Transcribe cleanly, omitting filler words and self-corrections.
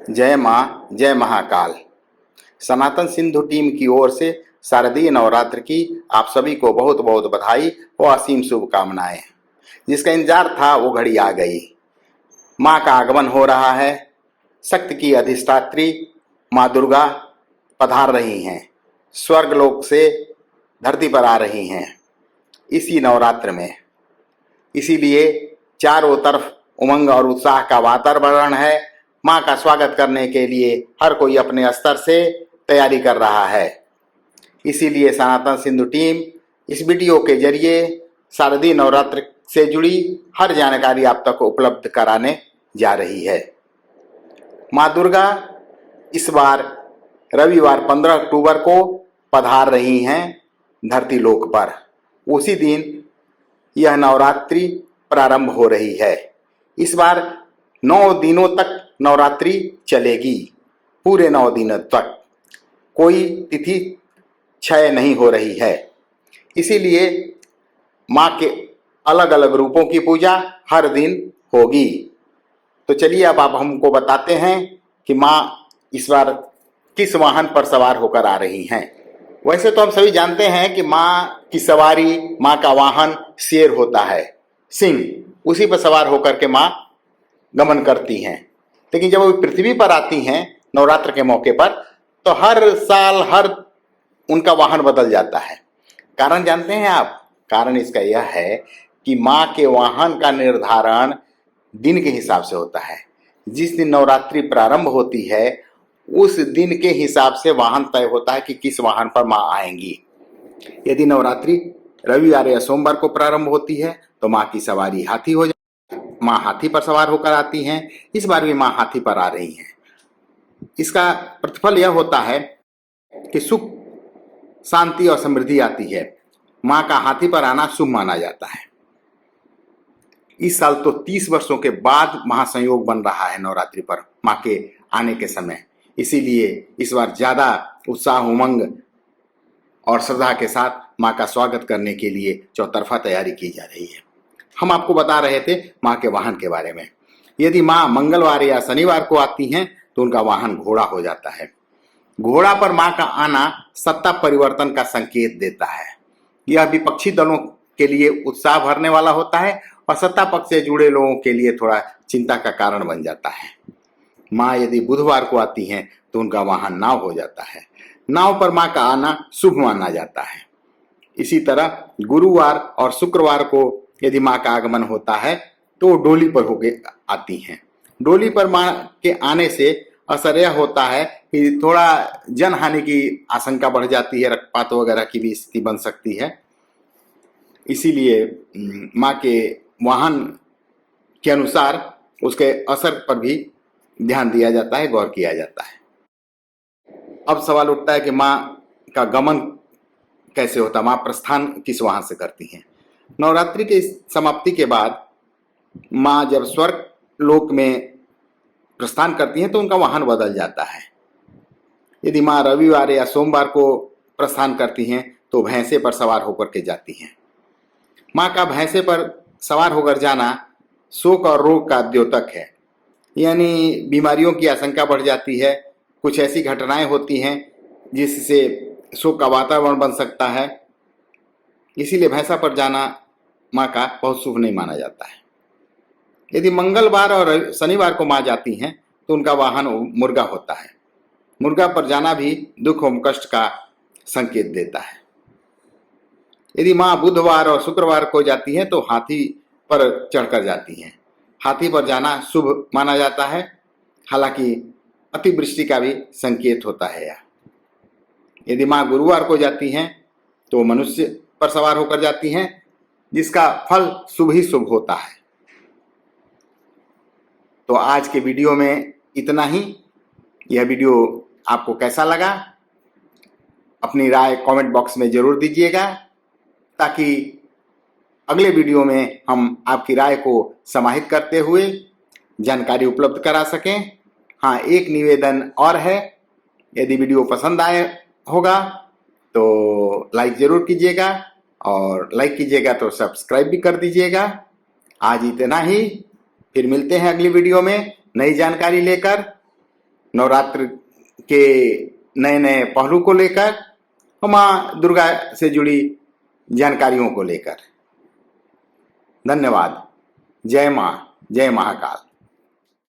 जय माँ जय महाकाल। सनातन सिंधु टीम की ओर से शारदीय नवरात्र की आप सभी को बहुत बहुत बधाई और असीम शुभकामनाएं। जिसका इंतजार था वो घड़ी आ गई। माँ का आगमन हो रहा है। शक्ति की अधिष्ठात्री माँ दुर्गा पधार रही हैं, स्वर्गलोक से धरती पर आ रही हैं इसी नवरात्र में। इसीलिए चारों तरफ उमंग और उत्साह का वातावरण है। माँ का स्वागत करने के लिए हर कोई अपने स्तर से तैयारी कर रहा है। इसीलिए सनातन सिंधु टीम इस वीडियो के जरिए शारदीय नवरात्र से जुड़ी हर जानकारी आप तक उपलब्ध कराने जा रही है। माँ दुर्गा इस बार रविवार 15 अक्टूबर को पधार रही हैं धरती लोक पर। उसी दिन यह नवरात्रि प्रारंभ हो रही है। इस बार 9 दिनों तक नवरात्रि चलेगी। पूरे 9 दिनों तक कोई तिथि क्षय नहीं हो रही है। इसीलिए माँ के अलग अलग रूपों की पूजा हर दिन होगी। तो चलिए अब आप हमको बताते हैं कि माँ इस बार किस वाहन पर सवार होकर आ रही हैं। वैसे तो हम सभी जानते हैं कि माँ की सवारी, माँ का वाहन शेर होता है, सिंह, उसी पर सवार होकर के माँ गमन करती हैं। लेकिन जब वो पृथ्वी पर आती हैं नवरात्र के मौके पर, तो हर साल हर उनका वाहन बदल जाता है। कारण जानते हैं आप? कारण इसका यह है कि माँ के वाहन का निर्धारण दिन के हिसाब से होता है। जिस दिन नवरात्रि प्रारंभ होती है उस दिन के हिसाब से वाहन तय होता है कि किस वाहन पर माँ आएंगी। यदि नवरात्रि रविवार या सोमवार को प्रारंभ होती है तो माँ की सवारी हाथी हो जाती है। माँ हाथी पर सवार होकर आती हैं। इस बार भी माँ हाथी पर आ रही हैं। इसका प्रतिफल यह होता है कि सुख, शांति और समृद्धि आती है। माँ का हाथी पर आना शुभ माना जाता है। इस साल तो 30 वर्षों के बाद महासंयोग बन रहा है नवरात्रि पर माँ के आने के समय। इसीलिए इस बार ज्यादा उत्साह, उमंग और श्रद्धा के साथ माँ का स्वागत करने के लिए चौतरफा तैयारी की जा रही है। हम आपको बता रहे थे माँ के वाहन के बारे में। यदि माँ मंगलवार या शनिवार को आती हैं तो उनका वाहन घोड़ा हो जाता है। घोड़ा पर माँ का आना सत्ता परिवर्तन का संकेत देता है। यह विपक्षी दलों के लिए उत्साह भरने वाला होता है और सत्ता पक्ष से जुड़े लोगों के लिए थोड़ा चिंता का कारण बन जाता है। माँ यदि बुधवार को आती हैं तो उनका वाहन नाव हो जाता है। नाव पर माँ का आना शुभ माना जाता है। इसी तरह गुरुवार और शुक्रवार को यदि माँ का आगमन होता है तो डोली पर होके आती हैं। डोली पर माँ के आने से असर यह होता है कि थोड़ा जनहानि की आशंका बढ़ जाती है, रक्तपात वगैरह की भी स्थिति बन सकती है। इसीलिए माँ के वाहन के अनुसार उसके असर पर भी ध्यान दिया जाता है, गौर किया जाता है। अब सवाल उठता है कि माँ का गमन कैसे होता, माँ प्रस्थान किस वाहन से करती हैं। नवरात्रि की समाप्ति के बाद माँ जब स्वर्ग लोक में प्रस्थान करती हैं तो उनका वाहन बदल जाता है। यदि माँ रविवार या सोमवार को प्रस्थान करती हैं तो भैंसे पर सवार होकर के जाती हैं। माँ का भैंसे पर सवार होकर जाना शोक और रोग का द्योतक है, यानी बीमारियों की आशंका बढ़ जाती है। कुछ ऐसी घटनाएं होती हैं जिससे शोक का वातावरण बन सकता है। इसीलिए भैंसा पर जाना माँ का बहुत शुभ नहीं माना जाता है। यदि मंगलवार और शनिवार को माँ जाती हैं तो उनका वाहन मुर्गा होता है। मुर्गा पर जाना भी दुख और कष्ट का संकेत देता है। यदि माँ बुधवार और शुक्रवार को जाती हैं तो हाथी पर चढ़कर जाती हैं। हाथी पर जाना शुभ माना जाता है, हालांकि अतिवृष्टि का भी संकेत होता है यह। यदि माँ गुरुवार को जाती हैं तो मनुष्य पर सवार होकर जाती हैं, जिसका फल शुभ ही शुभ होता है। तो आज के वीडियो में इतना ही। यह वीडियो आपको कैसा लगा अपनी राय कमेंट बॉक्स में जरूर दीजिएगा, ताकि अगले वीडियो में हम आपकी राय को समाहित करते हुए जानकारी उपलब्ध करा सकें। हाँ, एक निवेदन और है, यदि वीडियो पसंद आए होगा तो लाइक जरूर कीजिएगा, और लाइक कीजिएगा तो सब्सक्राइब भी कर दीजिएगा। आज इतना ही, फिर मिलते हैं अगली वीडियो में नई जानकारी लेकर। नवरात्र के नए नए पहलू को लेकर और माँ दुर्गा से जुड़ी जानकारियों को लेकर। धन्यवाद। जय माँ, जय महाकाल।